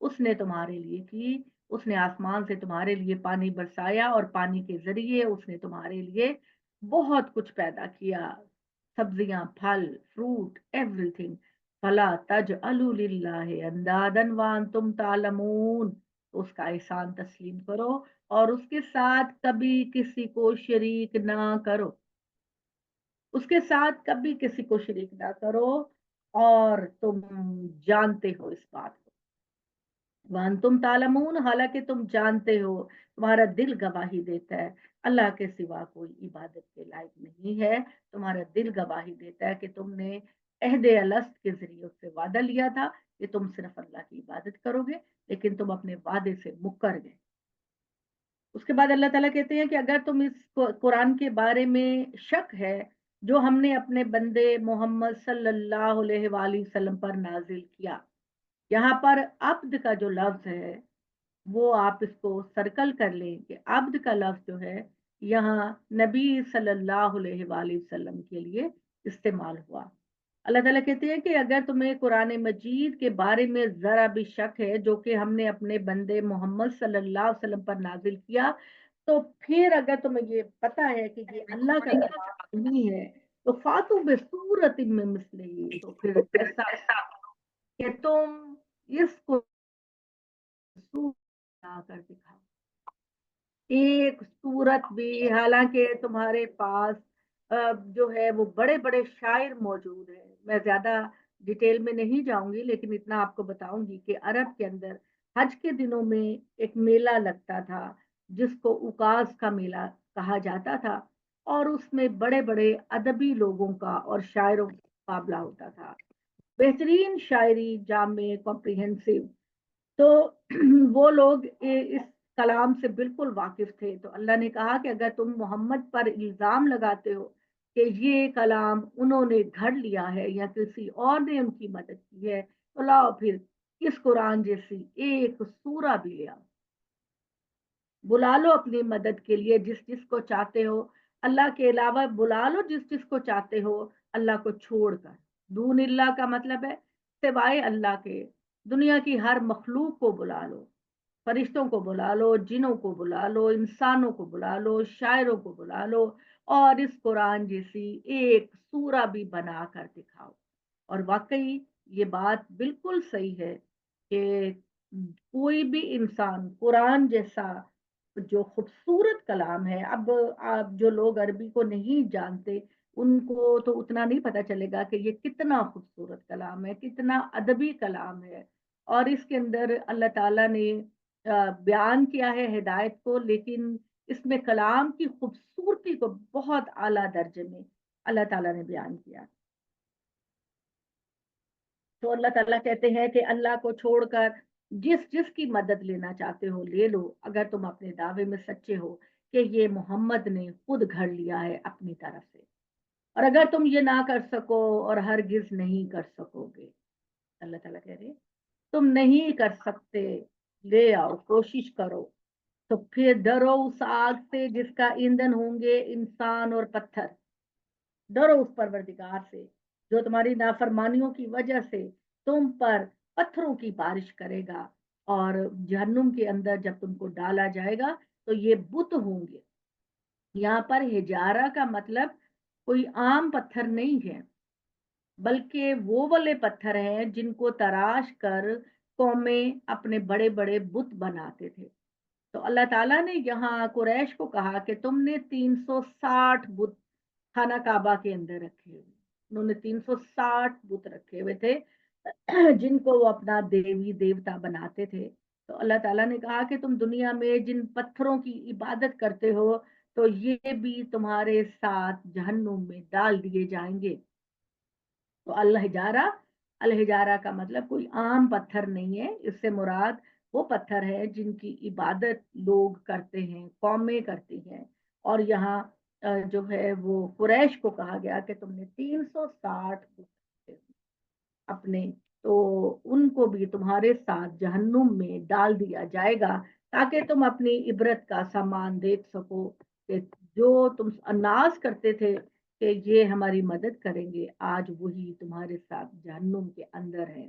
اس نے تمہارے لیے کی، اس نے آسمان سے تمہارے لیے پانی برسایا اور پانی کے ذریعے اس نے تمہارے لیے بہت کچھ پیدا کیا، سبزیاں، پھل، فروٹ، ایوری تھنگ۔ فلا تجعلوا للہ اندادا وانتم تعلمون، اس کا احسان تسلیم کرو اور اس کے ساتھ کبھی کسی کو شریک نہ کرو، اس کے ساتھ کبھی کسی کو شریک نہ کرو، اور تم جانتے ہو اس بات کو، وان تم تعلمون، حالانکہ تم جانتے ہو، تمہارا دل گواہی دیتا ہے اللہ کے سوا کوئی عبادت کے لائق نہیں ہے، تمہارا دل گواہی دیتا ہے کہ تم نے عہد الست کے ذریعے اس سے وعدہ لیا تھا کہ تم صرف اللہ کی عبادت کرو گے، لیکن تم اپنے وعدے سے مکر گئے۔ اس کے بعد اللہ تعالیٰ کہتے ہیں کہ اگر تم اس قرآن کے بارے میں شک ہے جو ہم نے اپنے بندے محمد صلی اللہ علیہ وآلہ وسلم پر نازل کیا، یہاں پر عبد کا جو لفظ ہے وہ آپ اس کو سرکل کر لیں کہ عبد کا لفظ جو ہے یہاں نبی صلی اللہ علیہ وآلہ وسلم کے لیے استعمال ہوا۔ اللہ تعالیٰ کہتے ہیں کہ اگر تمہیں قرآن مجید کے بارے میں ذرا بھی شک ہے جو کہ ہم نے اپنے بندے محمد صلی اللہ علیہ وسلم پر نازل کیا، تو پھر اگر تمہیں یہ پتا ہے کہ یہ اللہ کا کلام نہیں ہے تو فاتو بسورت میں مثلہ، تو پھر ایسا کہ تم اس کو سورت کر دکھاؤ، ایک صورت بھی، حالانکہ تمہارے پاس جو ہے وہ بڑے بڑے شاعر موجود ہیں، میں زیادہ ڈیٹیل میں نہیں جاؤں گی لیکن اتنا آپ کو بتاؤں گی کہ عرب کے اندر حج کے دنوں میں ایک میلہ لگتا تھا جس کو اوکاز کا میلہ کہا جاتا تھا، اور اس میں بڑے بڑے ادبی لوگوں کا اور شاعروں کا مقابلہ ہوتا تھا، بہترین شاعری، جامع، کمپریہنسو۔ تو وہ لوگ اس کلام سے بالکل واقف تھے، تو اللہ نے کہا کہ اگر تم محمد پر الزام لگاتے ہو کہ یہ کلام انہوں نے گھڑ لیا ہے یا کسی اور نے ان کی مدد کی ہے، تو لاؤ پھر اس قرآن جیسی ایک سورہ بھی لے آؤ، بلا لو اپنی مدد کے لیے جس جس کو چاہتے ہو، اللہ کے علاوہ بلا لو جس جس کو چاہتے ہو، اللہ کو چھوڑ کر۔ دون اللہ کا مطلب ہے سوائے اللہ کے دنیا کی ہر مخلوق کو بلا لو، فرشتوں کو بلا لو، جنوں کو بلا لو، انسانوں کو بلا لو، شاعروں کو بلا لو، اور اس قرآن جیسی ایک سورہ بھی بنا کر دکھاؤ۔ اور واقعی یہ بات بالکل صحیح ہے کہ کوئی بھی انسان قرآن جیسا جو خوبصورت کلام ہے، اب آپ جو لوگ عربی کو نہیں جانتے ان کو تو اتنا نہیں پتا چلے گا کہ یہ کتنا خوبصورت کلام ہے، کتنا ادبی کلام ہے، اور اس کے اندر اللہ تعالیٰ نے بیان کیا ہے ہدایت کو، لیکن اس میں کلام کی خوبصورتی کو بہت اعلیٰ درجے میں اللہ تعالیٰ نے بیان کیا۔ تو اللہ تعالیٰ کہتے ہیں کہ اللہ کو چھوڑ کر جس جس کی مدد لینا چاہتے ہو لے لو، اگر تم اپنے دعوے میں سچے ہو کہ یہ محمد نے خود گھڑ لیا ہے اپنی طرف سے، اور اگر تم یہ نہ کر سکو اور ہرگز نہیں کر سکو گے، اللہ تعالیٰ کہہ رہے تم نہیں کر سکتے، لے آؤ، کوشش کرو، تو پھر ڈرو اس آگ سے جس کا ایندھن ہوں گے انسان اور پتھر، ڈرو اس پروردگار سے جو تمہاری نافرمانیوں کی وجہ سے تم پر پتھروں کی بارش کرے گا، اور جہنم کے اندر جب تم کو ڈالا جائے گا تو یہ بت ہوں گے۔ یہاں پر ہجارہ کا مطلب کوئی عام پتھر نہیں ہے، بلکہ وہ والے پتھر ہیں جن کو تراش کر قومیں اپنے بڑے بڑے بت بناتے تھے۔ تو اللہ تعالیٰ نے یہاں قریش کو کہا کہ تم نے 360 بت خانہ کعبہ کے اندر رکھے ہوئے، انہوں نے 360 بت رکھے ہوئے تھے جن کو وہ اپنا دیوی دیوتا بناتے تھے۔ تو اللہ تعالیٰ نے کہا کہ تم دنیا میں جن پتھروں کی عبادت کرتے ہو تو یہ بھی تمہارے ساتھ جہنم میں ڈال دیے جائیں گے۔ تو الحجارہ کا مطلب کوئی عام پتھر نہیں ہے، اس سے مراد وہ پتھر ہے جن کی عبادت لوگ کرتے ہیں، قومیں کرتی ہیں، اور یہاں جو ہے وہ قریش کو کہا گیا کہ تم نے 360 اپنے، تو ان کو بھی تمہارے ساتھ جہنم میں ڈال دیا جائے گا تاکہ تم اپنی عبرت کا سامان دیکھ سکو کہ جو تم ناز کرتے تھے کہ یہ ہماری مدد کریں گے، آج وہی تمہارے ساتھ جہنم کے اندر ہے۔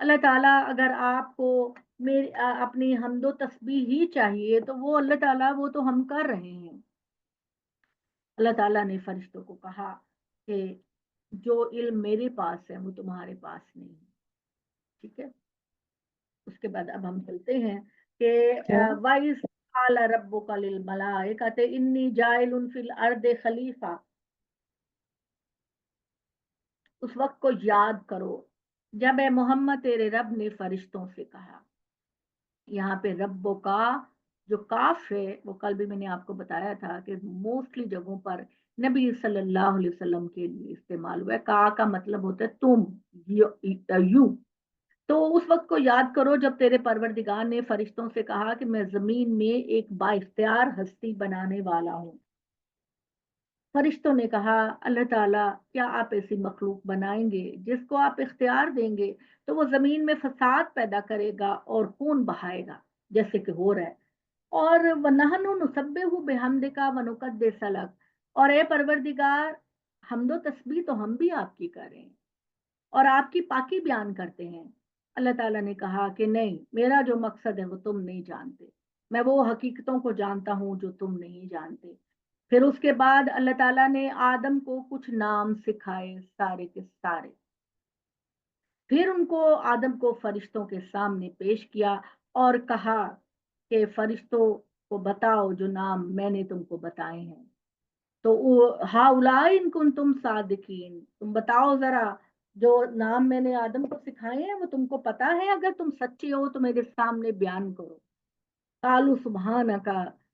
اللہ تعالیٰ اگر آپ کو اپنی حمد و تسبیح ہی چاہیے تو وہ اللہ تعالیٰ وہ تو ہم کر رہے ہیں۔ اللہ تعالیٰ نے فرشتوں کو کہا کہ جو علم میرے پاس ہے وہ تمہارے پاس نہیں ہے، ٹھیک ہے۔ اس کے بعد اب ہم چلتے ہیں کہ کیا وَإِذْ قَالَ رَبُّكَ لِلْمَلَائِكَةِ إِنِّي جَاعِلٌ فِي الْأَرْضِ خلیفہ، اس وقت کو یاد کرو جب اے محمد تیرے رب نے فرشتوں سے کہا۔ یہاں پہ ربو کا جو کاف ہے وہ کل بھی میں نے آپ کو بتایا تھا کہ موسٹلی جگہوں پر نبی صلی اللہ علیہ وسلم کے لیے استعمال ہوا ہے۔ کا مطلب ہوتا ہے تم، یو۔ تو اس وقت کو یاد کرو جب تیرے پروردگار نے فرشتوں سے کہا کہ میں زمین میں ایک با اختیار ہستی بنانے والا ہوں۔ فرشتوں نے کہا اللہ تعالیٰ کیا آپ ایسی مخلوق بنائیں گے جس کو آپ اختیار دیں گے تو وہ زمین میں فساد پیدا کرے گا اور خون بہائے گا جیسے کہ ہو رہا ہے، اور وَنَحْنُ نُسَبِّحُ بِحَمْدِكَ وَنُقَدِّسُ لَكَ، اور اے پروردگار حمد و تسبیح تو ہم بھی آپ کی کر رہے ہیں اور آپ کی پاکی بیان کرتے ہیں۔ اللہ تعالیٰ نے کہا کہ نہیں، میرا جو مقصد ہے وہ تم نہیں جانتے، میں وہ حقیقتوں کو جانتا ہوں جو تم نہیں جانتے۔ پھر اس کے بعد اللہ تعالیٰ نے آدم کو کچھ نام سکھائے سارے کے سارے، پھر ان کو آدم کو فرشتوں کے سامنے پیش کیا اور کہا کہ فرشتوں کو بتاؤ جو نام میں نے تم کو بتائے ہیں۔ تو ہاؤلائی ان کن تم صادقین، تم بتاؤ ذرا جو نام میں نے آدم کو سکھائے ہیں وہ تم کو پتا ہے؟ اگر تم سچے ہو تو میرے سامنے بیان کرو۔ قالوا سبحانک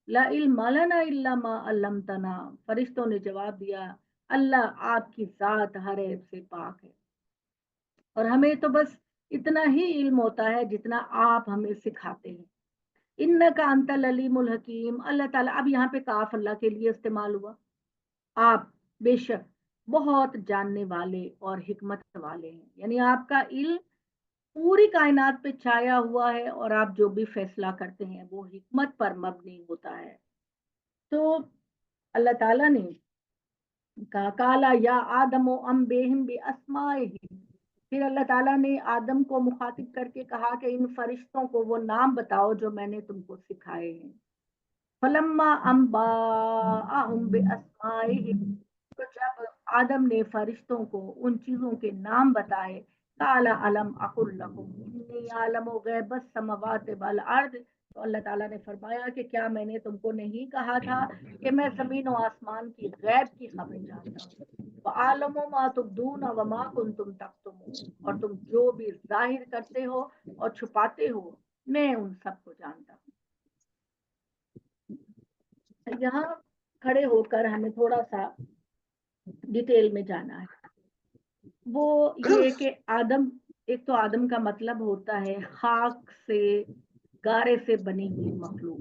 لا علم لنا الا ما علمتنا، فرشتوں نے جواب دیا اللہ آپ کی ذات ہر عیب سے پاک ہے اور ہمیں تو بس اتنا ہی علم ہوتا ہے جتنا آپ ہمیں سکھاتے ہیں۔ انک انت العلیم الحکیم، اللہ تعالیٰ اب یہاں پہ کاف اللہ کے لیے استعمال ہوا، آپ بے شک بہت جاننے والے اور حکمت والے ہیں، یعنی آپ کا علم پوری کائنات پہ چھایا ہوا ہے اور آپ جو بھی فیصلہ کرتے ہیں وہ حکمت پر مبنی ہوتا ہے۔ تو اللہ تعالیٰ نے کہا کالا یا آدم و انبئہم باسمائہم، پھر اللہ تعالیٰ نے آدم کو مخاطب کر کے کہا کہ ان فرشتوں کو وہ نام بتاؤ جو میں نے تم کو سکھائے ہیں۔ فلما انباءہم باسمائہم، تو جب آدم نے فرشتوں کو ان چیزوں کے نام بتائے، قال الم اقل لکم انی اعلم غیب السماوات والارض، تو اللہ تعالیٰ نے فرمایا کہ کیا میں نے تم کو نہیں کہا تھا کہ میں زمین و آسمان کی غیب کی خبریں جانتا ہوں، وَأَعْلَمُ مَا تُبْدُونَ وَمَا كُنْتُمْ تَكْتُمُونَ، اور تم جو بھی ظاہر کرتے ہو اور چھپاتے ہو میں ان سب کو جانتا ہوں۔ یہاں کھڑے ہو کر ہمیں تھوڑا سا ڈیٹیل میں جانا ہے، وہ یہ کہ آدم، ایک تو آدم کا مطلب ہوتا ہے خاک سے، گارے سے بنی ہوئی مخلوق۔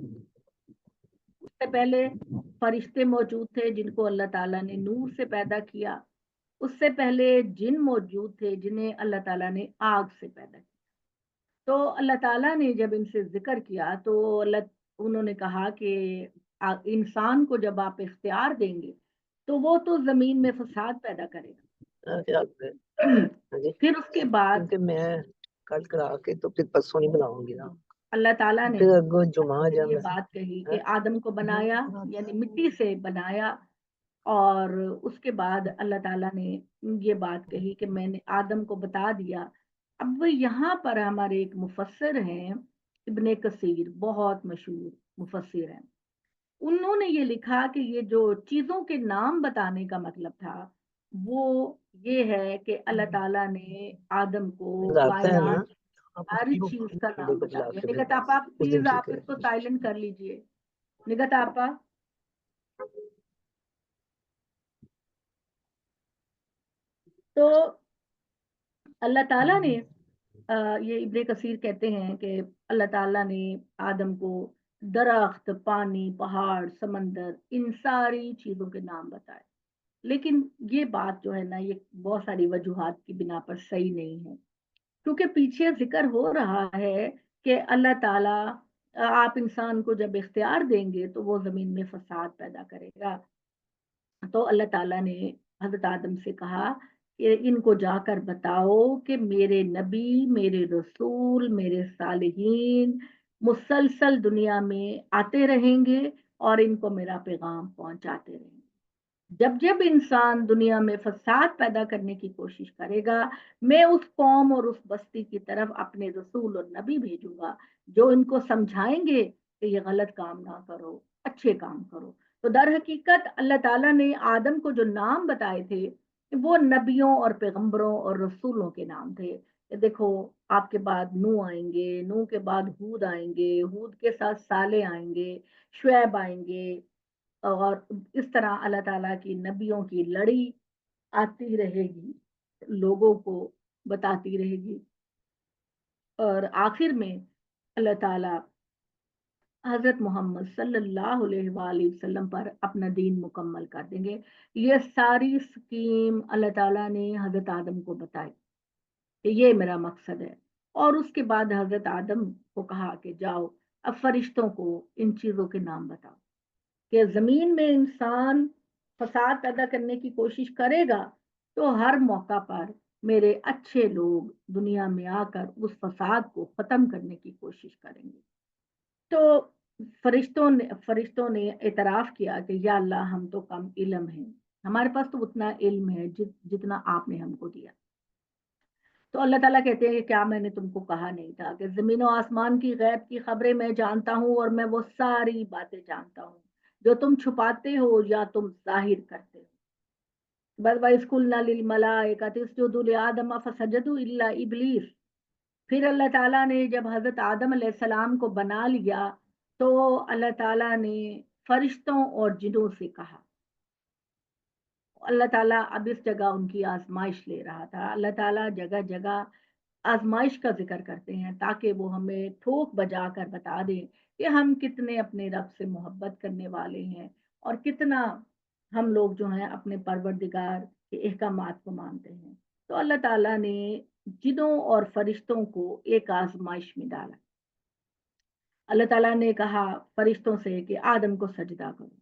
اس سے پہلے فرشتے موجود تھے جن کو اللہ تعالیٰ نے نور سے پیدا کیا، اس سے پہلے جن موجود تھے جنہیں اللہ تعالیٰ نے آگ سے پیدا کیا۔ تو اللہ تعالیٰ نے جب ان سے ذکر کیا تو انہوں نے کہا کہ انسان کو جب آپ اختیار دیں گے تو وہ تو زمین میں فساد پیدا کرے گا۔ پھر اس کے بعد کیونکہ میں کل کرا کے تو پھر پرسوں نہیں بناؤں گی نا، اللہ تعالیٰ نے پھر اگوں جمعہ یہ بات کہی کہ آدم کو بنایا یعنی مٹی سے بنایا، اور اس کے بعد اللہ تعالیٰ نے یہ بات کہی کہ میں نے آدم کو بتا دیا۔ اب یہاں پر ہمارے ایک مفسر ہیں ابن کثیر، بہت مشہور مفسر ہیں، انہوں نے یہ لکھا کہ یہ جو چیزوں کے نام بتانے کا مطلب تھا وہ یہ ہے کہ اللہ تعالیٰ نے آدم کو کائنات ہر چیز کا نام بتا دیا۔ نگت آپا پلیز آپ اس کو سائلنٹ کر لیجئے، نگت آپا۔ تو اللہ تعالیٰ نے یہ ابن کثیر کہتے ہیں کہ اللہ تعالیٰ نے آدم کو درخت، پانی، پہاڑ، سمندر، ان ساری چیزوں کے نام بتائے، لیکن یہ بات جو ہے نا یہ بہت ساری وجوہات کی بنا پر صحیح نہیں ہے، کیونکہ پیچھے ذکر ہو رہا ہے کہ اللہ تعالیٰ آپ انسان کو جب اختیار دیں گے تو وہ زمین میں فساد پیدا کرے گا۔ تو اللہ تعالیٰ نے حضرت آدم سے کہا کہ ان کو جا کر بتاؤ کہ میرے نبی، میرے رسول، میرے صالحین مسلسل دنیا میں آتے رہیں گے اور ان کو میرا پیغام پہنچاتے رہیں گے۔ جب جب انسان دنیا میں فساد پیدا کرنے کی کوشش کرے گا، میں اس قوم اور اس بستی کی طرف اپنے رسول اور نبی بھیجوں گا جو ان کو سمجھائیں گے کہ یہ غلط کام نہ کرو، اچھے کام کرو۔ تو در حقیقت اللہ تعالیٰ نے آدم کو جو نام بتائے تھے وہ نبیوں اور پیغمبروں اور رسولوں کے نام تھے، کہ دیکھو آپ کے بعد نوح آئیں گے، نوح کے بعد ہود آئیں گے، ہود کے ساتھ صالح آئیں گے، شعیب آئیں گے، اور اس طرح اللہ تعالیٰ کی نبیوں کی لڑی آتی رہے گی، لوگوں کو بتاتی رہے گی، اور آخر میں اللہ تعالیٰ حضرت محمد صلی اللہ علیہ وآلہ وسلم پر اپنا دین مکمل کر دیں گے۔ یہ ساری سکیم اللہ تعالیٰ نے حضرت آدم کو بتائی کہ یہ میرا مقصد ہے، اور اس کے بعد حضرت آدم کو کہا کہ جاؤ اب فرشتوں کو ان چیزوں کے نام بتاؤ کہ زمین میں انسان فساد پیدا کرنے کی کوشش کرے گا تو ہر موقع پر میرے اچھے لوگ دنیا میں آ کر اس فساد کو ختم کرنے کی کوشش کریں گے۔ تو فرشتوں نے اعتراف کیا کہ یا اللہ ہم تو کم علم ہیں، ہمارے پاس تو اتنا علم ہے جتنا آپ نے ہم کو دیا۔ تو اللہ تعالیٰ کہتے ہیں کہ کیا میں نے تم کو کہا نہیں تھا کہ زمین و آسمان کی غیب کی خبریں میں جانتا ہوں، اور میں وہ ساری باتیں جانتا ہوں جو تم چھپاتے ہو یا تم ظاہر کرتے ہو۔ بس وَإِذْ قُلْنَا لِلْمَلَائِكَةِ اسْجُدُوا لِآدَمَ فَسَجَدُوا إِلَّا إِبْلِيسَ۔ پھر اللہ تعالیٰ نے جب حضرت آدم علیہ السلام کو بنا لیا تو اللہ تعالیٰ نے فرشتوں اور جنوں سے کہا۔ اللہ تعالیٰ اب اس جگہ ان کی آزمائش لے رہا تھا۔ اللہ تعالیٰ جگہ جگہ آزمائش کا ذکر کرتے ہیں تاکہ وہ ہمیں ٹھوک بجا کر بتا دیں کہ ہم کتنے اپنے رب سے محبت کرنے والے ہیں، اور کتنا ہم لوگ جو ہیں اپنے پروردگار کے احکامات کو مانتے ہیں۔ تو اللہ تعالیٰ نے جنوں اور فرشتوں کو ایک آزمائش میں ڈالا۔ اللہ تعالیٰ نے کہا فرشتوں سے کہ آدم کو سجدہ کرو۔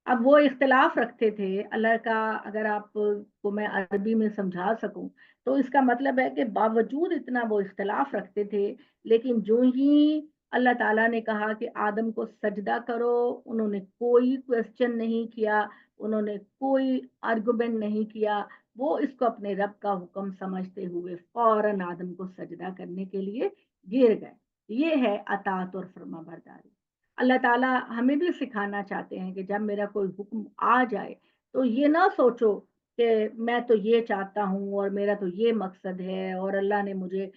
اب وہ اختلاف رکھتے تھے اللہ کا، اگر آپ کو میں عربی میں سمجھا سکوں تو اس کا مطلب ہے کہ باوجود اتنا وہ اختلاف رکھتے تھے، لیکن جو ہی اللہ تعالیٰ نے کہا کہ آدم کو سجدہ کرو، انہوں نے کوئی کوشچن نہیں کیا، انہوں نے کوئی آرگومنٹ نہیں کیا، وہ اس کو اپنے رب کا حکم سمجھتے ہوئے فوراً آدم کو سجدہ کرنے کے لیے گر گئے۔ یہ ہے اطاعت اور فرما برداری۔ اللہ تعالیٰ ہمیں بھی سکھانا چاہتے ہیں کہ جب میرا کوئی حکم آ جائے تو یہ نہ سوچو کہ میں تو یہ چاہتا ہوں اور میرا تو یہ مقصد ہے، اور اللہ نے مجھے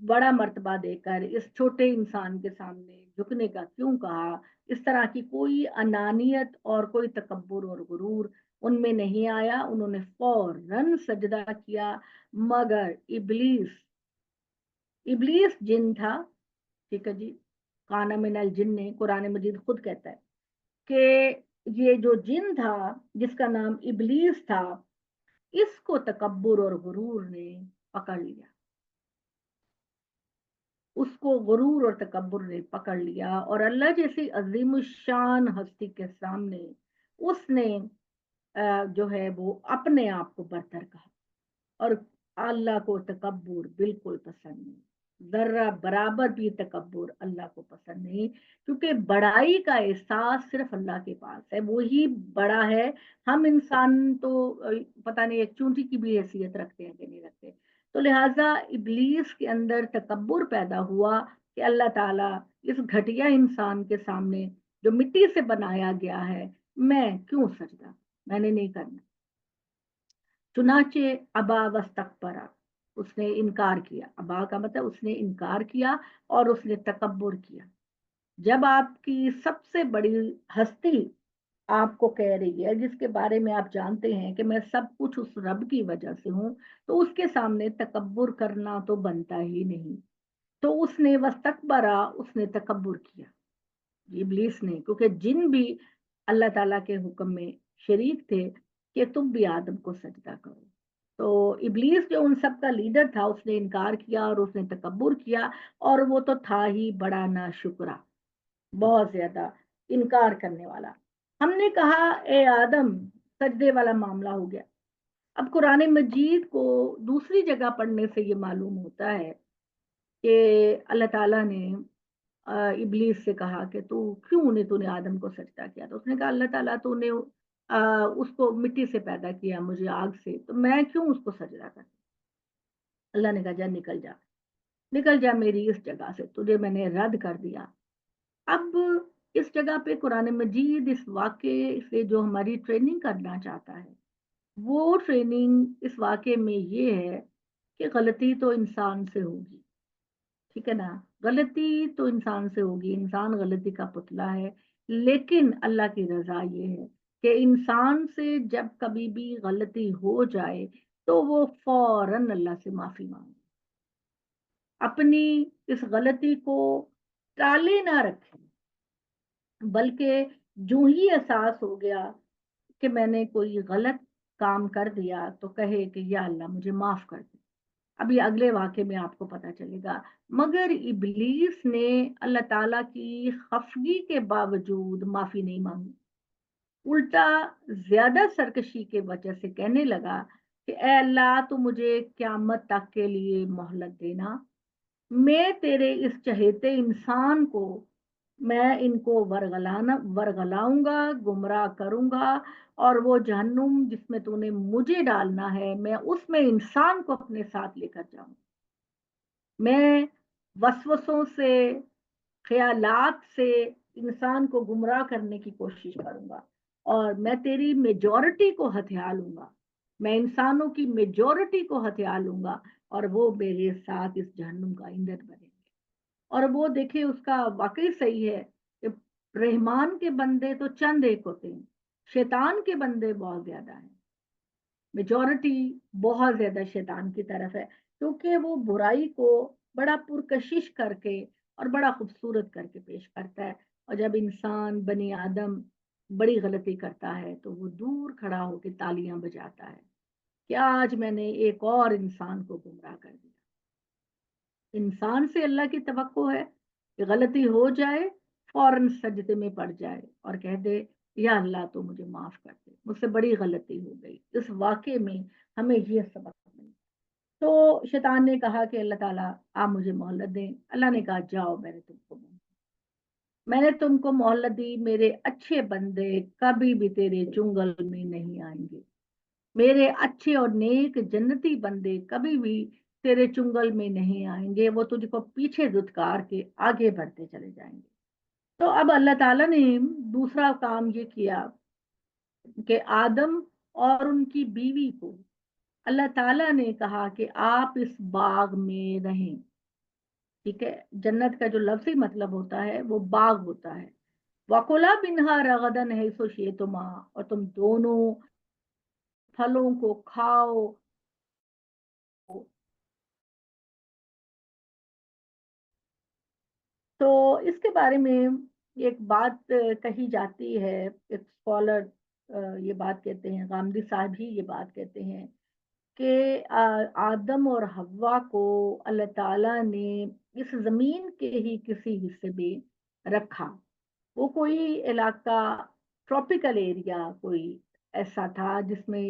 بڑا مرتبہ دے کر اس چھوٹے انسان کے سامنے جھکنے کا کیوں کہا۔ اس طرح کی کوئی انانیت اور کوئی تکبر اور غرور ان میں نہیں آیا، انہوں نے فوراً سجدہ کیا، مگر ابلیس جن تھا، ٹھیک ہے جی، کانا من الجن نے قرآن مجید خود کہتا ہے کہ یہ جو جن تھا جس کا نام ابلیس تھا، اس کو تکبر اور غرور نے پکڑ لیا، اس کو غرور اور تکبر نے پکڑ لیا، اور اللہ جیسی عظیم الشان ہستی کے سامنے اس نے جو ہے وہ اپنے آپ کو برتر کہا، اور اللہ کو تکبر بالکل پسند نہیں، ذرہ برابر بھی تکبر اللہ کو پسند نہیں، کیونکہ بڑائی کا احساس صرف اللہ کے پاس ہے، وہی بڑا ہے۔ ہم انسان تو پتہ نہیں ایک چونٹی کی بھی حیثیت رکھتے ہیں کہ نہیں رکھتے، تو لہٰذا ابلیس کے اندر تکبر پیدا ہوا کہ اللہ تعالیٰ اس گھٹیا انسان کے سامنے جو مٹی سے بنایا گیا ہے میں کیوں سجدہ، میں نے نہیں کرنا۔ چنانچہ ابا واستکبرا، اس نے انکار کیا، ابا کا مطلب اس نے انکار کیا اور اس نے تکبر کیا۔ جب آپ کی سب سے بڑی ہستی آپ کو کہہ رہی ہے جس کے بارے میں آپ جانتے ہیں کہ میں سب کچھ اس رب کی وجہ سے ہوں، تو اس کے سامنے تکبر کرنا تو بنتا ہی نہیں۔ تو اس نے واستکبرا، اس نے تکبر کیا ابلیس نے، کیونکہ جن بھی اللہ تعالیٰ کے حکم میں شریک تھے کہ تم بھی آدم کو سجدہ کرو۔ تو ابلیس جو ان سب کا لیڈر تھا اس نے انکار کیا اور اس نے تکبر کیا، اور وہ تو تھا ہی بڑا ناشکرا، بہت زیادہ انکار کرنے والا۔ ہم نے کہا اے آدم، سجدے والا معاملہ ہو گیا، اب قرآن مجید کو دوسری جگہ پڑھنے سے یہ معلوم ہوتا ہے کہ اللہ تعالیٰ نے ابلیس سے کہا کہ تو نے آدم کو سجدہ کیا؟ تو اس نے کہا اللہ تعالیٰ تو نے اس کو مٹی سے پیدا کیا، مجھے آگ سے، تو میں کیوں اس کو سجدہ کروں؟ اللہ نے کہا جا نکل جا، نکل جا میری اس جگہ سے، تجھے میں نے رد کر دیا۔ اب اس جگہ پہ قرآن مجید اس واقعے سے جو ہماری ٹریننگ کرنا چاہتا ہے، وہ ٹریننگ اس واقعے میں یہ ہے کہ غلطی تو انسان سے ہوگی، ٹھیک ہے نا؟ غلطی تو انسان سے ہوگی، انسان غلطی کا پتلا ہے، لیکن اللہ کی رضا یہ ہے کہ انسان سے جب کبھی بھی غلطی ہو جائے تو وہ فوراً اللہ سے معافی مانگے، اپنی اس غلطی کو ٹالے نہ رکھیں، بلکہ جو ہی احساس ہو گیا کہ میں نے کوئی غلط کام کر دیا تو کہے کہ یا اللہ مجھے معاف کر دے۔ اب یہ اگلے واقعے میں آپ کو پتا چلے گا، مگر ابلیس نے اللہ تعالیٰ کی خفگی کے باوجود معافی نہیں مانگی، الٹا زیادہ سرکشی کے وجہ سے کہنے لگا کہ اے اللہ تو مجھے قیامت تک کے لیے مہلت دینا، میں تیرے اس چہیتے انسان کو، میں ان کو ورگلاؤں گا، گمراہ کروں گا، اور وہ جہنم جس میں تو نے مجھے ڈالنا ہے میں اس میں انسان کو اپنے ساتھ لے کر جاؤں، میں وسوسوں سے، خیالات سے انسان کو گمراہ کرنے کی کوشش کروں گا، اور میں تیری میجورٹی کو ہتھیا لوں گا، میں انسانوں کی میجورٹی کو ہتھیا لوں گا، اور وہ میرے ساتھ اس جہنم کا ایندھن بنے گے۔ اور وہ دیکھیں اس کا واقعی صحیح ہے کہ رحمان کے بندے تو چند ایک ہوتے ہیں، شیطان کے بندے بہت زیادہ ہیں، میجورٹی بہت زیادہ شیطان کی طرف ہے، کیونکہ وہ برائی کو بڑا پرکشش کر کے اور بڑا خوبصورت کر کے پیش کرتا ہے، اور جب انسان بنی آدم بڑی غلطی کرتا ہے تو وہ دور کھڑا ہو کے تالیاں بجاتا ہے کہ آج میں نے ایک اور انسان کو گمراہ کر دیا۔ انسان سے اللہ کی توقع ہے کہ غلطی ہو جائے فوراً سجدے میں پڑ جائے اور کہہ دے یا اللہ تو مجھے معاف کر دے، مجھ سے بڑی غلطی ہو گئی۔ اس واقعے میں ہمیں یہ سبق ملا۔ تو شیطان نے کہا کہ اللہ تعالیٰ آپ مجھے مہلت دیں۔ اللہ نے کہا جاؤ، میں نے تم کو مہلت دی، میرے اچھے بندے کبھی بھی تیرے چنگل میں نہیں آئیں گے، میرے اچھے اور نیک جنتی بندے کبھی بھی تیرے چنگل میں نہیں آئیں گے، وہ تجھ کو پیچھے دھتکار کے آگے بڑھتے چلے جائیں گے۔ تو اب اللہ تعالیٰ نے دوسرا کام یہ کیا کہ آدم اور ان کی بیوی کو اللہ تعالیٰ نے کہا کہ آپ اس باغ میں رہیں، ٹھیک ہے؟ جنت کا جو لفظی مطلب ہوتا ہے وہ باغ ہوتا ہے، وَكُلَا مِنْهَا رَغَدًا حَيْثُ شِئْتُمَا، اور تم دونوں پھلوں کو کھاؤ۔ تو اس کے بارے میں ایک بات کہی جاتی ہے، ایک اسکالر یہ بات کہتے ہیں، غامدی صاحب ہی یہ بات کہتے ہیں کہ آدم اور حوا کو اللہ تعالیٰ نے اس زمین کے ہی کسی حصے میں رکھا، وہ کوئی علاقہ ٹراپیکل ایریا کوئی ایسا تھا جس میں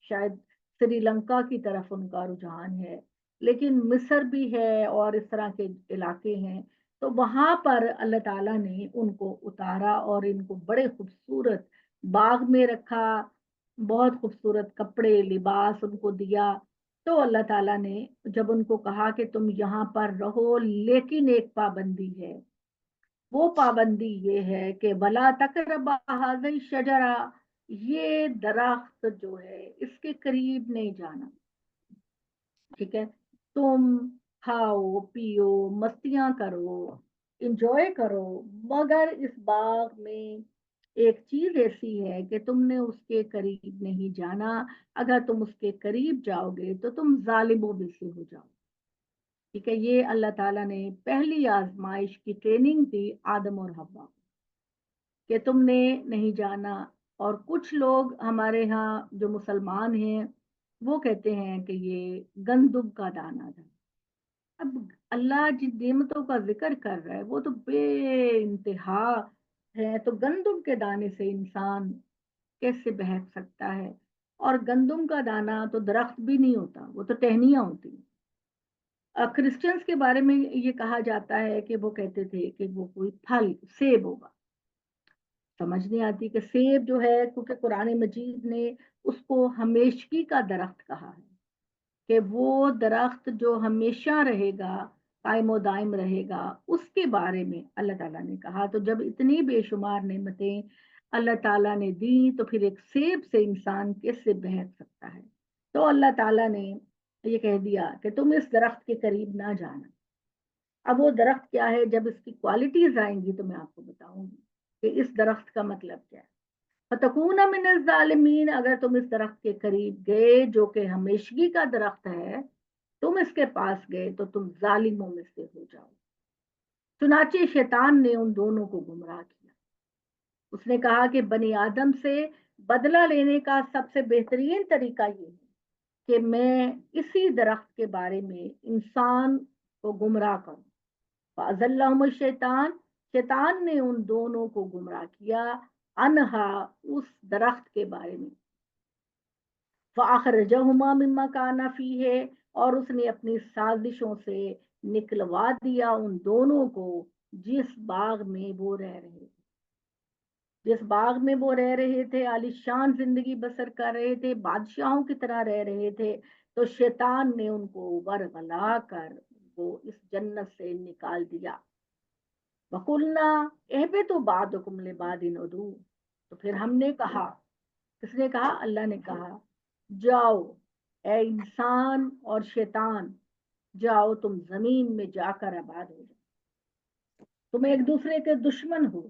شاید سری لنکا کی طرف ان کا رجحان ہے، لیکن مصر بھی ہے اور اس طرح کے علاقے ہیں، تو وہاں پر اللہ تعالیٰ نے ان کو اتارا اور ان کو بڑے خوبصورت باغ میں رکھا، بہت خوبصورت کپڑے لباس ان کو دیا۔ تو اللہ تعالیٰ نے جب ان کو کہا کہ تم یہاں پر رہو، لیکن ایک پابندی ہے، وہ پابندی یہ ہے کہ ولا تقربا هذه الشجرہ، یہ درخت جو ہے اس کے قریب نہیں جانا، ٹھیک ہے؟ تم کھاؤ پیو مستیاں کرو انجوائے کرو، مگر اس باغ میں ایک چیز ایسی ہے کہ تم نے اس کے قریب نہیں جانا، اگر تم اس کے قریب جاؤ گے تو تم ظالموں میں سے ہو جاؤ، ٹھیک ہے؟ یہ اللہ تعالیٰ نے پہلی آزمائش کی ٹریننگ دی آدم اور حوا کو کہ تم نے نہیں جانا۔ اور کچھ لوگ ہمارے ہاں جو مسلمان ہیں وہ کہتے ہیں کہ یہ گندم کا دانہ تھا۔ اب اللہ جن نعمتوں کا ذکر کر رہا ہے وہ تو بے انتہا ہے، تو گندم کے دانے سے انسان کیسے بہک سکتا ہے؟ اور گندم کا دانا تو درخت بھی نہیں ہوتا، وہ تو ٹہنیاں ہوتی ہیں۔ کرسچنس کے بارے میں یہ کہا جاتا ہے کہ وہ کہتے تھے کہ وہ کوئی پھل سیب ہوگا، سمجھ نہیں آتی کہ سیب جو ہے، کیونکہ قرآن مجید نے اس کو ہمیشگی کا درخت کہا ہے، کہ وہ درخت جو ہمیشہ رہے گا، قائم و دائم رہے گا، اس کے بارے میں اللہ تعالیٰ نے کہا۔ تو جب اتنی بے شمار نعمتیں اللہ تعالیٰ نے دی تو پھر ایک سیب سے انسان کیسے بہک سکتا ہے؟ تو اللہ تعالیٰ نے یہ کہہ دیا کہ تم اس درخت کے قریب نہ جانا۔ اب وہ درخت کیا ہے، جب اس کی کوالٹیز آئیں گی تو میں آپ کو بتاؤں گی کہ اس درخت کا مطلب کیا ہے۔ فتکون من الظالمین، اگر تم اس درخت کے قریب گئے جو کہ ہمیشگی کا درخت ہے، تم اس کے پاس گئے تو تم ظالموں میں سے ہو جاؤ۔ چنانچہ شیطان نے ان دونوں کو گمراہ کیا۔ اس نے کہا کہ بنی آدم سے بدلہ لینے کا سب سے بہترین طریقہ یہ ہے کہ میں اسی درخت کے بارے میں انسان کو گمراہ کروں۔ فَأَزَلَّهُمُ الشیطان، شیطان نے ان دونوں کو گمراہ کیا، انہا، اس درخت کے بارے میں۔ فَأَخْرَجَهُمَا مِمَّا كَانَ فِيهِ، اور اس نے اپنی سازشوں سے نکلوا دیا ان دونوں کو جس باغ میں وہ رہ رہے تھے۔ جس باغ میں وہ رہ رہے تھے، عالیشان زندگی بسر کر رہے تھے، بادشاہوں کی طرح رہ رہے تھے، تو شیطان نے ان کو ورغلا کر وہ اس جنت سے نکال دیا۔ وَقُلْنَا اهْبِطُوا بَعْضُكُمْ لِبَعْضٍ عَدُوٌّ، تو پھر ہم نے کہا، کس نے کہا؟ اللہ نے کہا، جاؤ اے انسان اور شیطان، جاؤ تم زمین میں جا کر آباد ہو جاؤ، تم ایک دوسرے کے دشمن ہو،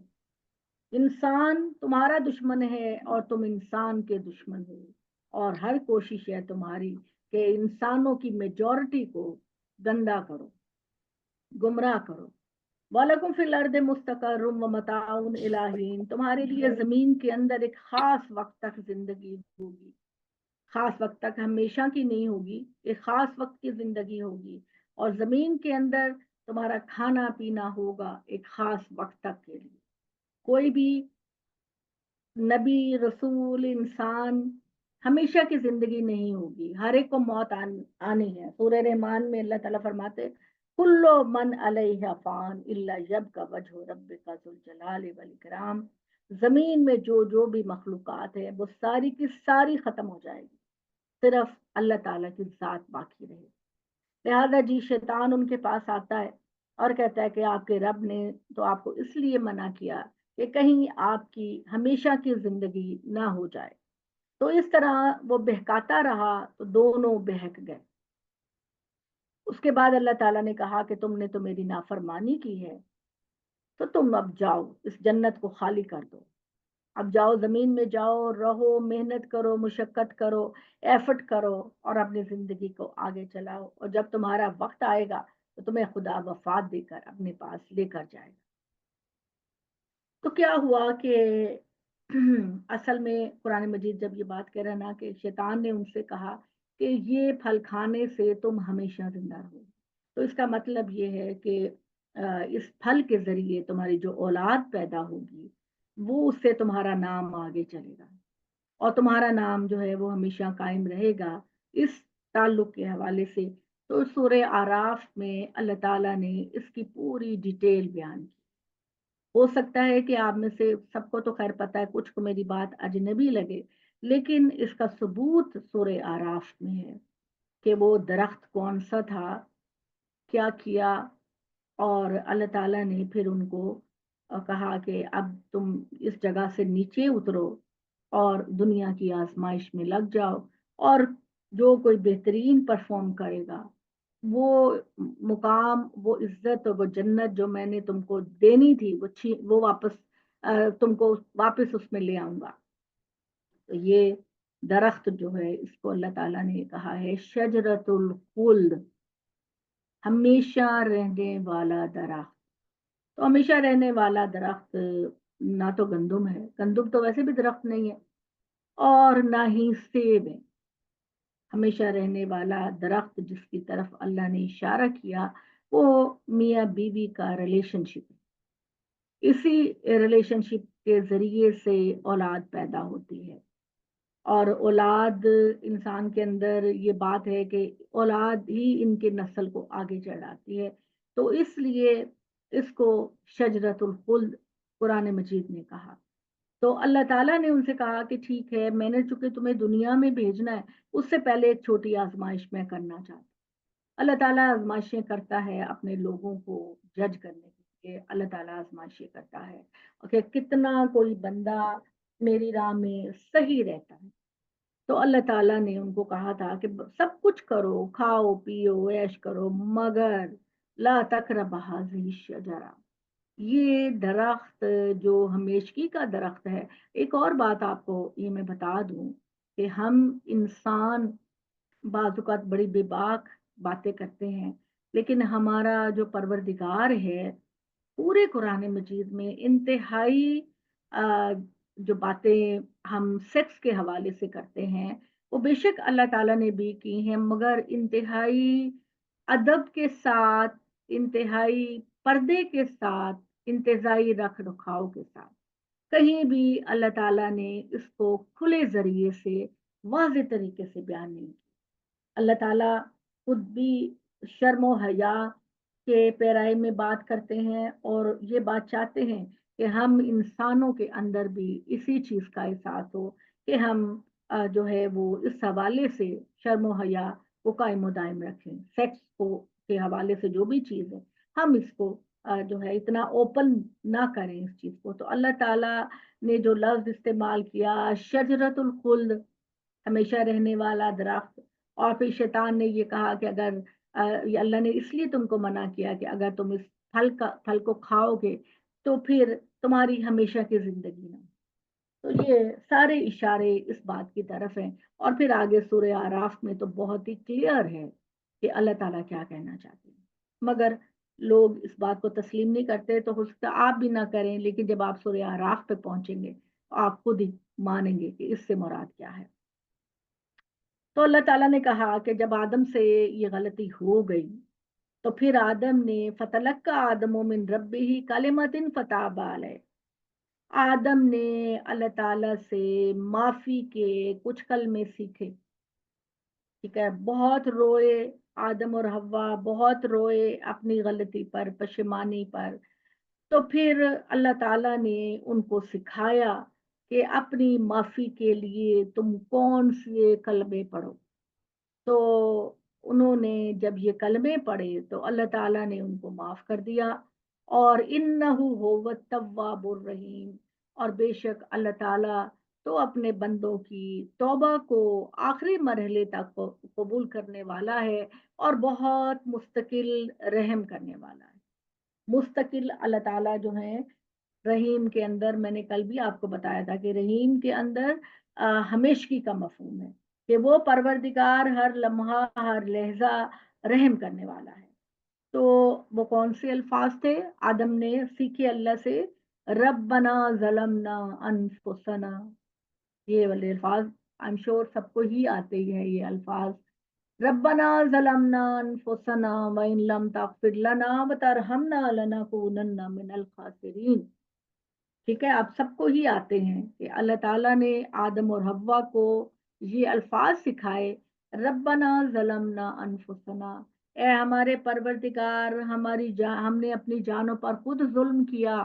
انسان تمہارا دشمن ہے اور تم انسان کے دشمن ہو، اور ہر کوشش ہے تمہاری کہ انسانوں کی میجورٹی کو گندا کرو، گمراہ کرو۔ وَلَكُمْ فِي الْأَرْضِ مُسْتَقَرٌّ وَمَتَاعٌ إِلَىٰ حِينٍ، تمہارے لیے زمین کے اندر ایک خاص وقت تک زندگی ہوگی، خاص وقت تک، ہمیشہ کی نہیں ہوگی، ایک خاص وقت کی زندگی ہوگی، اور زمین کے اندر تمہارا کھانا پینا ہوگا ایک خاص وقت تک کے لیے۔ کوئی بھی نبی، رسول، انسان ہمیشہ کی زندگی نہیں ہوگی، ہر ایک کو موت آنی ہے۔ سورہ رحمان میں اللہ تعالیٰ فرماتے کلو من علیہ فان الا یبقى وجہ ربک ذو الجلال والاکرام، زمین میں جو جو بھی مخلوقات ہے وہ ساری کی ساری ختم ہو جائے گی، صرف اللہ تعالیٰ کی ذات باقی رہے۔ لہذا جی شیطان ان کے پاس آتا ہے اور کہتا ہے کہ آپ کے رب نے تو آپ کو اس لیے منع کیا کہ کہیں آپ کی ہمیشہ کی زندگی نہ ہو جائے۔ تو اس طرح وہ بہکاتا رہا تو دونوں بہک گئے۔ اس کے بعد اللہ تعالیٰ نے کہا کہ تم نے تو میری نافرمانی کی ہے، تو تم اب جاؤ اس جنت کو خالی کر دو، اب جاؤ زمین میں جاؤ، رہو، محنت کرو، مشقت کرو، ایفرٹ کرو، اور اپنی زندگی کو آگے چلاؤ، اور جب تمہارا وقت آئے گا تو تمہیں خدا وفات دے کر اپنے پاس لے کر جائے گا۔ تو کیا ہوا کہ اصل میں قرآن مجید جب یہ بات کہہ رہا نا کہ شیطان نے ان سے کہا کہ یہ پھل کھانے سے تم ہمیشہ زندہ رہو، تو اس کا مطلب یہ ہے کہ اس پھل کے ذریعے تمہاری جو اولاد پیدا ہوگی وہ اس سے تمہارا نام آگے چلے گا، اور تمہارا نام جو ہے وہ ہمیشہ قائم رہے گا۔ اس تعلق کے حوالے سے تو سورہ آراف میں اللہ تعالیٰ نے اس کی پوری ڈیٹیل بیان کی۔ ہو سکتا ہے کہ آپ میں سے سب کو تو خیر پتہ ہے، کچھ کو میری بات اجنبی لگے، لیکن اس کا ثبوت سورہ آراف میں ہے کہ وہ درخت کون سا تھا، کیا کیا، اور اللہ تعالیٰ نے پھر ان کو کہا کہ اب تم اس جگہ سے نیچے اترو اور دنیا کی آزمائش میں لگ جاؤ، اور جو کوئی بہترین پرفارم کرے گا وہ مقام، وہ عزت اور وہ جنت جو میں نے تم کو دینی تھی وہ واپس تم کو واپس اس میں لے آؤں گا۔ تو یہ درخت جو ہے اس کو اللہ تعالیٰ نے کہا ہے شجرۃ الخلد، ہمیشہ رہنے والا درخت۔ تو ہمیشہ رہنے والا درخت نہ تو گندم ہے، گندم تو ویسے بھی درخت نہیں ہے، اور نہ ہی سیب ہے۔ ہمیشہ رہنے والا درخت جس کی طرف اللہ نے اشارہ کیا وہ میاں بیوی کا ریلیشن شپ ہے، اسی ریلیشن شپ کے ذریعے سے اولاد پیدا ہوتی ہے۔ اور اولاد انسان کے اندر یہ بات ہے کہ اولاد ہی ان کے نسل کو آگے چڑھاتی ہے، تو اس لیے اس کو شجرت الخلد قرآن مجید نے کہا۔ تو اللہ تعالیٰ نے ان سے کہا کہ ٹھیک ہے، میں نے چونکہ تمہیں دنیا میں بھیجنا ہے، اس سے پہلے ایک چھوٹی آزمائش میں کرنا چاہتا ہوں۔ اللہ تعالیٰ آزمائشیں کرتا ہے اپنے لوگوں کو جج کرنے کے لیے، اللہ تعالیٰ آزمائشیں کرتا ہے کہ کتنا کوئی بندہ میری راہ میں صحیح رہتا ہے۔ تو اللہ تعالیٰ نے ان کو کہا تھا کہ سب کچھ کرو، کھاؤ پیو عیش کرو، مگر لا تقربوا هذه الشجرہ، یہ درخت جو ہمیشگی کا درخت ہے۔ ایک اور بات آپ کو یہ میں بتا دوں کہ ہم انسان بعض اوقات بڑی بے باک باتیں کرتے ہیں، لیکن ہمارا جو پروردگار ہے پورے قرآن مجید میں انتہائی آ، جو باتیں ہم سیکس کے حوالے سے کرتے ہیں وہ بے شک اللہ تعالیٰ نے بھی کی ہیں، مگر انتہائی ادب کے ساتھ، انتہائی پردے کے ساتھ، انتہائی رکھ رکھاؤ کے ساتھ۔ کہیں بھی اللہ تعالیٰ نے اس کو کھلے ذریعے سے واضح طریقے سے بیان نہیں کیا۔ اللہ تعالیٰ خود بھی شرم و حیا کے پیرائی میں بات کرتے ہیں، اور یہ بات چاہتے ہیں کہ ہم انسانوں کے اندر بھی اسی چیز کا احساس ہو کہ ہم جو ہے وہ اس حوالے سے شرم و حیا کو قائم و دائم رکھیں۔ سیکس کو کے حوالے سے جو بھی چیز ہے ہم اس کو جو ہے اتنا اوپن نہ کریں اس چیز کو۔ تو اللہ تعالیٰ نے جو لفظ استعمال کیا شجرت الخلد، ہمیشہ رہنے والا درخت، اور پھر شیطان نے یہ کہا کہ اگر یہ اللہ نے اس لیے تم کو منع کیا کہ اگر تم اس پھل کو کھاؤ گے تو پھر تمہاری ہمیشہ کی زندگی نہ۔ تو یہ سارے اشارے اس بات کی طرف ہیں، اور پھر آگے سورہ آراف میں تو بہت ہی کلیئر ہے کہ اللہ تعالیٰ کیا کہنا چاہتے ہیں، مگر لوگ اس بات کو تسلیم نہیں کرتے۔ تو ہو سکتا ہے آپ بھی نہ کریں، لیکن جب آپ سورہ آراف پہ پہنچیں گے تو آپ خود ہی مانیں گے کہ اس سے مراد کیا ہے۔ تو اللہ تعالیٰ نے کہا کہ جب آدم سے یہ غلطی ہو گئی تو پھر آدم نے فتلقى آدم من ربه کلمات فتاب علیہ، آدم نے اللہ تعالیٰ سے معافی کے کچھ کلمے سیکھے، ٹھیک ہے، بہت روئے، آدم اور حوا بہت روئے اپنی غلطی پر، پشیمانی پر۔ تو پھر اللہ تعالیٰ نے ان کو سکھایا کہ اپنی معافی کے لیے تم کون سے کلمے پڑھو۔ تو انہوں نے جب یہ کلمے پڑھے تو اللہ تعالیٰ نے ان کو معاف کر دیا، اور انہو هو التواب الرحیم، اور بے شک اللہ تعالیٰ تو اپنے بندوں کی توبہ کو آخری مرحلے تک قبول کرنے والا ہے، اور بہت مستقل رحم کرنے والا ہے۔ مستقل اللہ تعالیٰ جو ہیں رحیم کے اندر، میں نے کل بھی آپ کو بتایا تھا کہ رحیم کے اندر ہمیشگی کا مفہوم ہے کہ وہ پروردگار ہر لمحہ ہر لہجہ رحم کرنے والا ہے۔ تو وہ کون سے الفاظ تھے آدم نے سیکھے اللہ سے؟ ربنا ظلمنا انفسنا، یہ والے الفاظ I'm sure سب کو ہی آتے ہی ہیں یہ الفاظ۔ ربنا ظلمنا انفسنا وان لم تغفر لنا وترحمنا لنکونن من الخاسرین۔ ٹھیک ہے، آپ سب کو ہی آتے ہیں کہ اللہ تعالیٰ نے آدم اور حوا کو یہ الفاظ سکھائے، ربنا ظلمنا انفسنا، اے ہمارے پروردگار ہم نے اپنی جانوں پر خود ظلم کیا،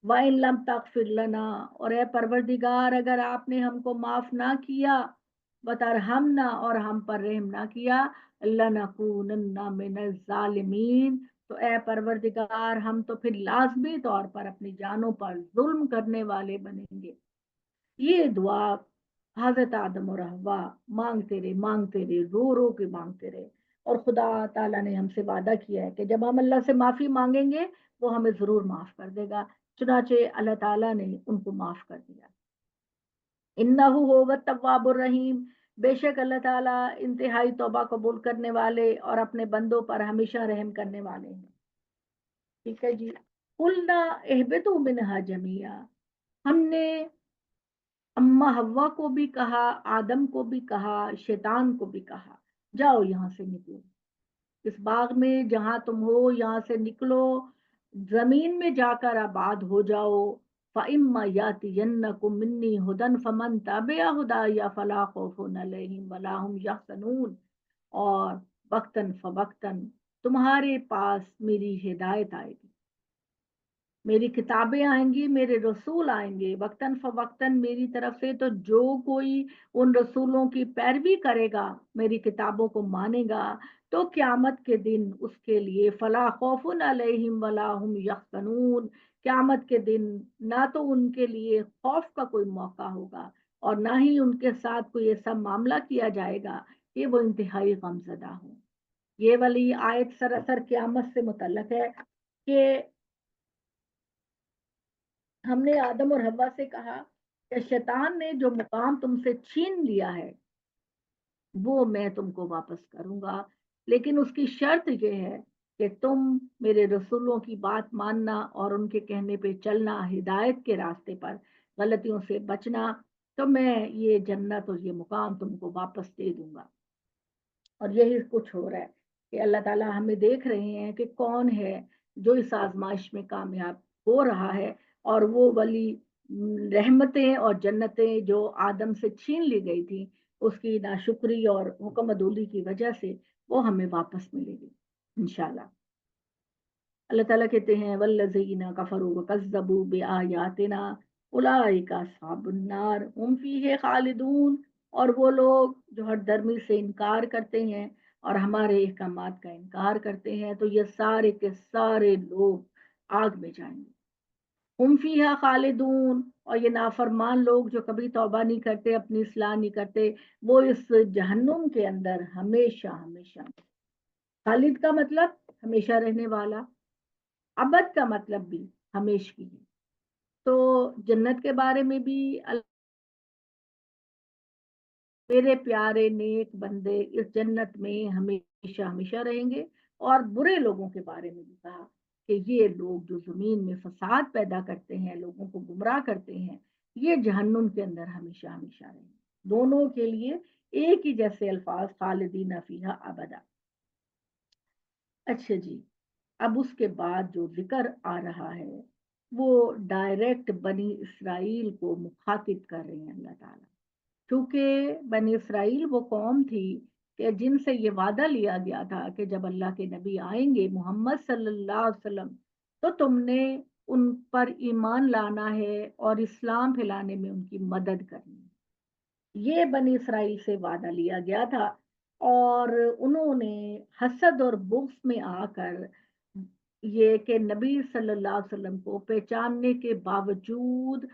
وَإِن لَمْ تَغْفِرْ لَنَا، اور اے پروردگار اگر آپ نے ہم کو معاف نہ کیا، وَتَرْحَمْنَا، اور ہم پر رحم نہ کیا، لَنَكُونَنَّ مِنَ الظَّالِمِينَ، تو اے پروردگار ہم تو پھر لازمی طور پر اپنی جانوں پر ظلم کرنے والے بنیں گے۔ یہ دعا حضرت آدم اور حوا مانگتے رہے، رو رو کے مانگتے رہے، اور خدا تعالیٰ نے ہم سے وعدہ کیا ہے کہ جب ہم اللہ سے معافی مانگیں گے وہ ہمیں ضرور معاف کر دے گا۔ چنانچہ اللہ تعالیٰ نے ان کو معاف کر دیا۔ انہ هو التواب الرحیم، بے شک اللہ تعالیٰ انتہائی توبہ قبول کرنے والے اور اپنے بندوں پر ہمیشہ رحم کرنے والے ہیں۔ ٹھیک ہے جی، قلنا اہبطوا منها جميعا، ہم نے اما حوا کو بھی کہا، آدم کو بھی کہا، شیطان کو بھی کہا جاؤ یہاں سے نکلو، اس باغ میں جہاں تم ہو یہاں سے نکلو، زمین میں جا کر آباد ہو جاؤ، فَإِمَّا يَأْتِيَنَّكُم مِّنِّي هُدًى فَمَن تَبِعَ هُدَايَ فَلَا خَوْفٌ عَلَيْهِمْ وَلَا هُمْ يَحْزَنُونَ۔ اور وقتاً فوقتاً تمہارے پاس میری ہدایت آئے گی، میری کتابیں آئیں گی، میرے رسول آئیں گے وقتاً فوقتاً میری طرف سے، تو جو کوئی ان رسولوں کی پیروی کرے گا، میری کتابوں کو مانے گا، تو قیامت کے دن اس کے لیے فلا خوف علیہم ولا ہم یحزنون، قیامت کے دن نہ تو ان کے لیے خوف کا کوئی موقع ہوگا اور نہ ہی ان کے ساتھ کوئی ایسا معاملہ کیا جائے گا کہ وہ انتہائی غمزدہ ہوں۔ یہ والی آیت سراسر قیامت سے متعلق ہے کہ ہم نے آدم اور حوا سے کہا کہ شیطان نے جو مقام تم سے چھین لیا ہے وہ میں تم کو واپس کروں گا، لیکن اس کی شرط یہ ہے کہ تم میرے رسولوں کی بات ماننا اور ان کے کہنے پہ چلنا، ہدایت کے راستے پر غلطیوں سے بچنا، تو میں یہ جنت اور یہ مقام تم کو واپس دے دوں گا۔ اور یہی کچھ ہو رہا ہے کہ اللہ تعالیٰ ہمیں دیکھ رہے ہیں کہ کون ہے جو اس آزمائش میں کامیاب ہو رہا ہے، اور وہ والی رحمتیں اور جنتیں جو آدم سے چھین لی گئی تھی، اس کی ناشکری اور حکم عدولی کی وجہ سے وہ ہمیں واپس ملے گی انشاءاللہ۔ اللہ تعالیٰ کہتے ہیں والذین کفروا وکذبوا بآیاتنا اولئک اصحاب النار هم فیہ خالدون۔ اور وہ لوگ جو ہر درمی سے انکار کرتے ہیں اور ہمارے احکامات کا انکار کرتے ہیں، تو یہ سارے کے سارے لوگ آگ میں جائیں گے۔ ہم فیہا خالدون، اور یہ نافرمان لوگ جو کبھی توبہ نہیں کرتے، اپنی اصلاح نہیں کرتے، وہ اس جہنم کے اندر ہمیشہ ہمیشہ۔ خالد کا مطلب ہمیشہ رہنے والا، ابد کا مطلب بھی ہمیشہ کی ہے۔ تو جنت کے بارے میں بھی میرے پیارے نیک بندے اس جنت میں ہمیشہ ہمیشہ رہیں گے، اور برے لوگوں کے بارے میں بھی کہا کہ یہ لوگ جو زمین میں فساد پیدا کرتے ہیں، لوگوں کو گمراہ کرتے ہیں، یہ جہنم کے اندر ہمیشہ ہمیشہ رہیں گے۔ دونوں کے لیے ایک ہی جیسے الفاظ، خالدین فیہا ابدا۔ اچھا جی، اب اس کے بعد جو ذکر آ رہا ہے وہ ڈائریکٹ بنی اسرائیل کو مخاطب کر رہے ہیں اللہ تعالیٰ، کیونکہ بنی اسرائیل وہ قوم تھی کہ جن سے یہ وعدہ لیا گیا تھا کہ جب اللہ کے نبی آئیں گے محمد صلی اللہ علیہ وسلم، تو تم نے ان پر ایمان لانا ہے اور اسلام پھیلانے میں ان کی مدد کرنی ہے۔ یہ بنی اسرائیل سے وعدہ لیا گیا تھا، اور انہوں نے حسد اور بغض میں آ کر یہ کہ نبی صلی اللہ علیہ وسلم کو پہچاننے کے باوجود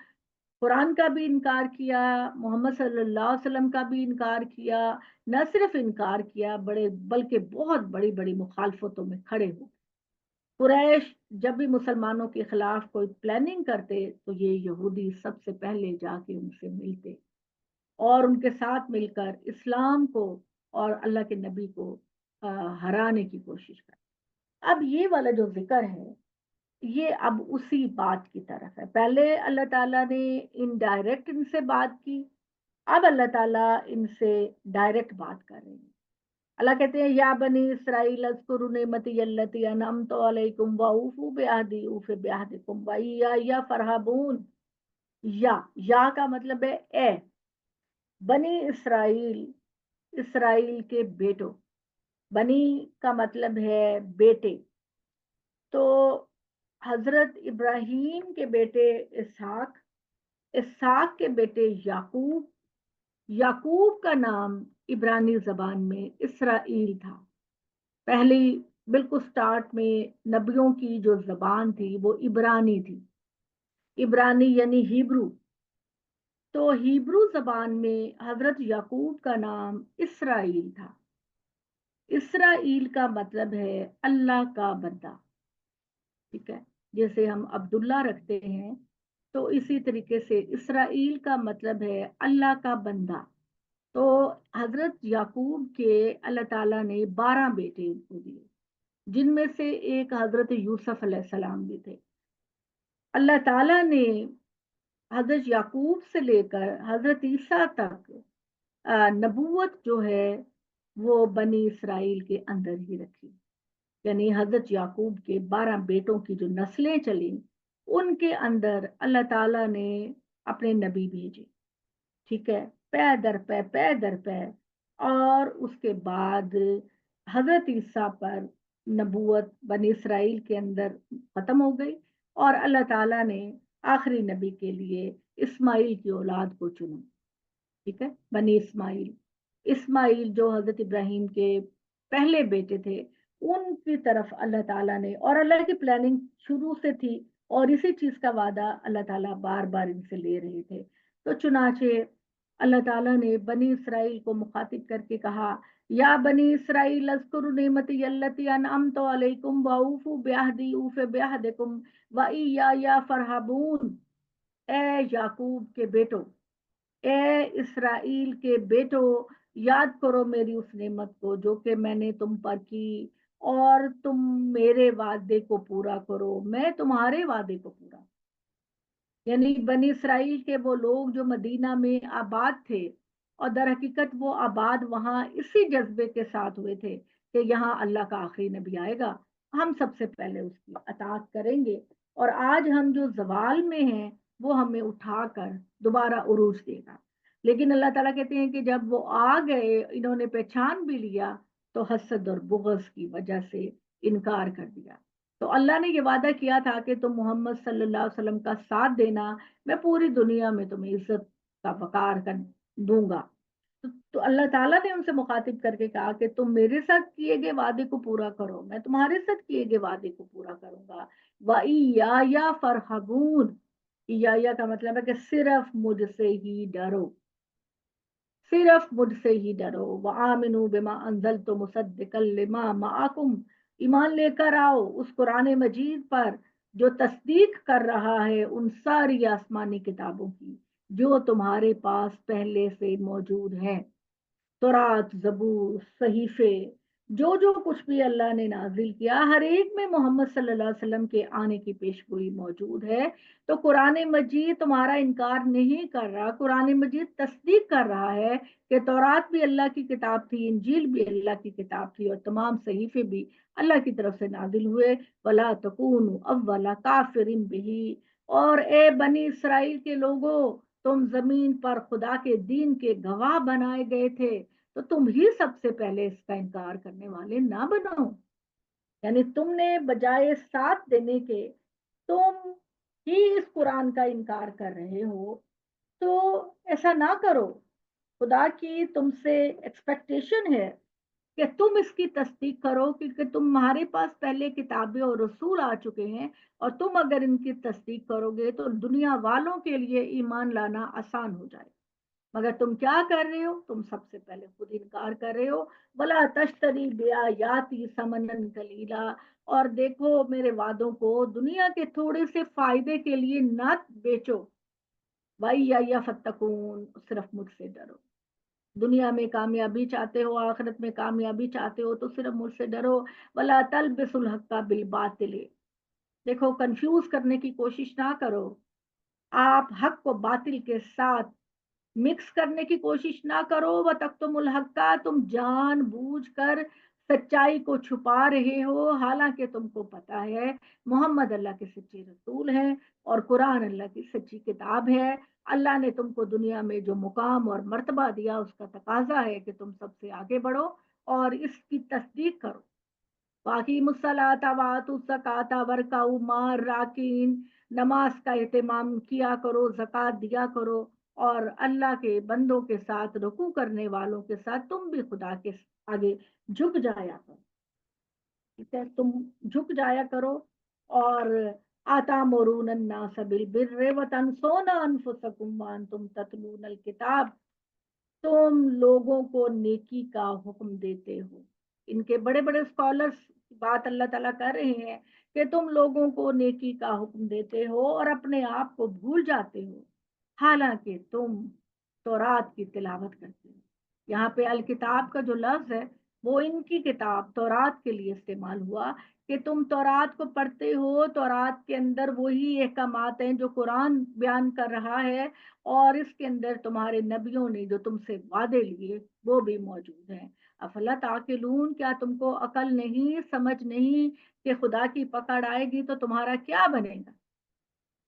قرآن کا بھی انکار کیا، محمد صلی اللہ علیہ وسلم کا بھی انکار کیا، نہ صرف انکار کیا بلکہ بہت بڑی بڑی مخالفتوں میں کھڑے ہو۔ قریش جب بھی مسلمانوں کے خلاف کوئی پلاننگ کرتے تو یہ یہودی سب سے پہلے جا کے ان سے ملتے اور ان کے ساتھ مل کر اسلام کو اور اللہ کے نبی کو ہرانے کی کوشش کرتے۔ اب یہ والا جو ذکر ہے یہ اب اسی بات کی طرف ہے۔ پہلے اللہ تعالیٰ نے انڈائریکٹ ان سے بات کی، اب اللہ تعالیٰ ان سے ڈائریکٹ بات کر رہے ہیں۔ اللہ کہتے ہیں یا بنی اسرائیل اذکروا نعمتی التی انعمت علیکم واوفوا بعہدی اوف بعہدکم وایای فارہبون۔ یا کا مطلب ہے اے بنی اسرائیل، اسرائیل کے بیٹوں، بنی کا مطلب ہے بیٹے، تو حضرت ابراہیم کے بیٹے اسحاق، اسحاق کے بیٹے یعقوب، یعقوب کا نام عبرانی زبان میں اسرائیل تھا۔ پہلی بالکل سٹارٹ میں نبیوں کی جو زبان تھی وہ عبرانی تھی، عبرانی یعنی ہیبرو، تو ہیبرو زبان میں حضرت یعقوب کا نام اسرائیل تھا۔ اسرائیل کا مطلب ہے اللہ کا بندہ، ٹھیک ہے، جیسے ہم عبداللہ رکھتے ہیں تو اسی طریقے سے اسرائیل کا مطلب ہے اللہ کا بندہ۔ تو حضرت یعقوب کے اللہ تعالیٰ نے 12 بیٹے ان کو دیے، جن میں سے ایک حضرت یوسف علیہ السلام بھی تھے۔ اللہ تعالیٰ نے حضرت یعقوب سے لے کر حضرت عیسیٰ تک نبوت جو ہے وہ بنی اسرائیل کے اندر ہی رکھی، یعنی حضرت یعقوب کے 12 بیٹوں کی جو نسلیں چلیں ان کے اندر اللہ تعالیٰ نے اپنے نبی بھیجے، ٹھیک ہے، پے در پے پے در پے، اور اس کے بعد حضرت عیسیٰ پر نبوت بنی اسرائیل کے اندر ختم ہو گئی، اور اللہ تعالیٰ نے آخری نبی کے لیے اسماعیل کی اولاد کو چنا، ٹھیک ہے، بنی اسماعیل، اسماعیل جو حضرت ابراہیم کے پہلے بیٹے تھے، ان کی طرف اللہ تعالیٰ نے، اور اللہ کی پلاننگ شروع سے تھی، اور اسی چیز کا وعدہ اللہ تعالیٰ بار بار ان سے لے رہے تھے، تو چنانچہ اللہ تعالیٰ نے بنی اسرائیل کو مخاطب کر کے کہا، یا بنی اسرائیل اذکروا نعمتی التی انعمت علیکم واوفوا بعہدی اوف بعہدکم وایای فارہبون، اے یعقوب کے بیٹو، اے اسرائیل کے بیٹو، یاد کرو میری اس نعمت کو جو کہ میں نے تم پر کی، اور تم میرے وعدے کو پورا کرو، میں تمہارے وعدے کو پورا، یعنی بنی اسرائیل کے وہ لوگ جو مدینہ میں آباد تھے، اور در حقیقت وہ آباد وہاں اسی جذبے کے ساتھ ہوئے تھے کہ یہاں اللہ کا آخری نبی آئے گا، ہم سب سے پہلے اس کی اطاعت کریں گے، اور آج ہم جو زوال میں ہیں وہ ہمیں اٹھا کر دوبارہ عروج دے گا۔ لیکن اللہ تعالیٰ کہتے ہیں کہ جب وہ آ گئے، انہوں نے پہچان بھی لیا، تو حسد اور بغض کی وجہ سے انکار کر دیا۔ تو اللہ نے یہ وعدہ کیا تھا کہ تم محمد صلی اللہ علیہ وسلم کا ساتھ دینا، میں پوری دنیا میں تمہیں عزت کا وقار کر دوں گا۔ تو اللہ تعالیٰ نے ان سے مخاطب کر کے کہا کہ تم میرے ساتھ کیے گئے وعدے کو پورا کرو، میں تمہارے ساتھ کیے گئے وعدے کو پورا کروں گا۔ وَإِيَّایَ فَارْہَبُونَ، ایایا کا مطلب ہے کہ صرف مجھ سے ہی ڈرو، صرف مجھ سے ہی ڈرو۔ وَآمِنُوا بِمَا أَنزَلْتُ مُصَدِّقًا لِمَا مَعَكُمْ، ایمان لے کر آؤ اس قرآن مجید پر جو تصدیق کر رہا ہے ان ساری آسمانی کتابوں کی جو تمہارے پاس پہلے سے موجود ہیں، تورات، زبور، صحیفے، جو کچھ بھی اللہ نے نازل کیا، ہر ایک میں محمد صلی اللہ علیہ وسلم کے آنے کی پیشگوئی موجود ہے۔ تو قرآن مجید تمہارا انکار نہیں کر رہا، قرآن مجید تصدیق کر رہا ہے کہ تورات بھی اللہ کی کتاب تھی، انجیل بھی اللہ کی کتاب تھی، اور تمام صحیفے بھی اللہ کی طرف سے نازل ہوئے۔ وَلَا تَكُونُوا أَوَّلَ كَافِرٍ بِهِ، اور اے بنی اسرائیل کے لوگوں، تم زمین پر خدا کے دین کے گواہ بنائے گئے تھے، تو تم ہی سب سے پہلے اس کا انکار کرنے والے نہ بنو، یعنی تم نے بجائے ساتھ دینے کے تم ہی اس قرآن کا انکار کر رہے ہو، تو ایسا نہ کرو۔ خدا کی تم سے ایکسپیکٹیشن ہے کہ تم اس کی تصدیق کرو، کیونکہ تمہارے پاس پہلے کتابیں اور رسول آ چکے ہیں، اور تم اگر ان کی تصدیق کرو گے تو دنیا والوں کے لیے ایمان لانا آسان ہو جائے، مگر تم کیا کر رہے ہو؟ تم سب سے پہلے خود انکار کر رہے ہو۔ بلا تشتری بیااتی ثمنن قلیلا، اور دیکھو میرے وعدوں کو دنیا کے تھوڑے سے فائدے کے لیے نہ بیچو۔ بھائی یا فتقون، صرف مجھ سے ڈرو، دنیا میں کامیابی چاہتے ہو، آخرت میں کامیابی چاہتے ہو تو صرف مجھ سے ڈرو۔ ولا تلبسوا الحق بالباطل، دیکھو کنفیوز کرنے کی کوشش نہ کرو، آپ حق کو باطل کے ساتھ مکس کرنے کی کوشش نہ کرو۔ وَتَكْتُمُ الْحَقَّ، تم جان بوجھ کر سچائی کو چھپا رہے ہو، حالانکہ تم کو پتا ہے محمد اللہ کے سچے رسول ہیں، اور قرآن اللہ کی سچی کتاب ہے۔ اللہ نے تم کو دنیا میں جو مقام اور مرتبہ دیا اس کا تقاضا ہے کہ تم سب سے آگے بڑھو اور اس کی تصدیق کرو۔ وَأَقِیمُوا الصَّلَاةَ وَآتُوا الزَّکَاةَ وَارْکَعُوا مَعَ الرَّاکِعِینَ، نماز کا اہتمام کیا کرو، زکوٰۃ دیا کرو، اور اللہ کے بندوں کے ساتھ، رکوع کرنے والوں کے ساتھ تم بھی خدا کے آگے جھک جایا کرو، ٹھیک ہے، تم جھک جایا کرو۔ اور آتامرون الناس بالبر وتنسون انفسکم وانتم تتلون الکتاب، تم لوگوں کو نیکی کا حکم دیتے ہو۔ ان کے بڑے بڑے اسکالرس بات اللہ تعالیٰ کر رہے ہیں کہ تم لوگوں کو نیکی کا حکم دیتے ہو اور اپنے آپ کو بھول جاتے ہو، حالانکہ تم تورات کی تلاوت کرتے ہو۔ یہاں پہ الکتاب کا جو لفظ ہے وہ ان کی کتاب تورات کے لیے استعمال ہوا کہ تم تورات کو پڑھتے ہو، تورات کے اندر وہی احکامات ہیں جو قرآن بیان کر رہا ہے، اور اس کے اندر تمہارے نبیوں نے جو تم سے وعدے لیے وہ بھی موجود ہیں۔ افلا تعقلون، کیا تم کو عقل نہیں، سمجھ نہیں کہ خدا کی پکڑ آئے گی تو تمہارا کیا بنے گا؟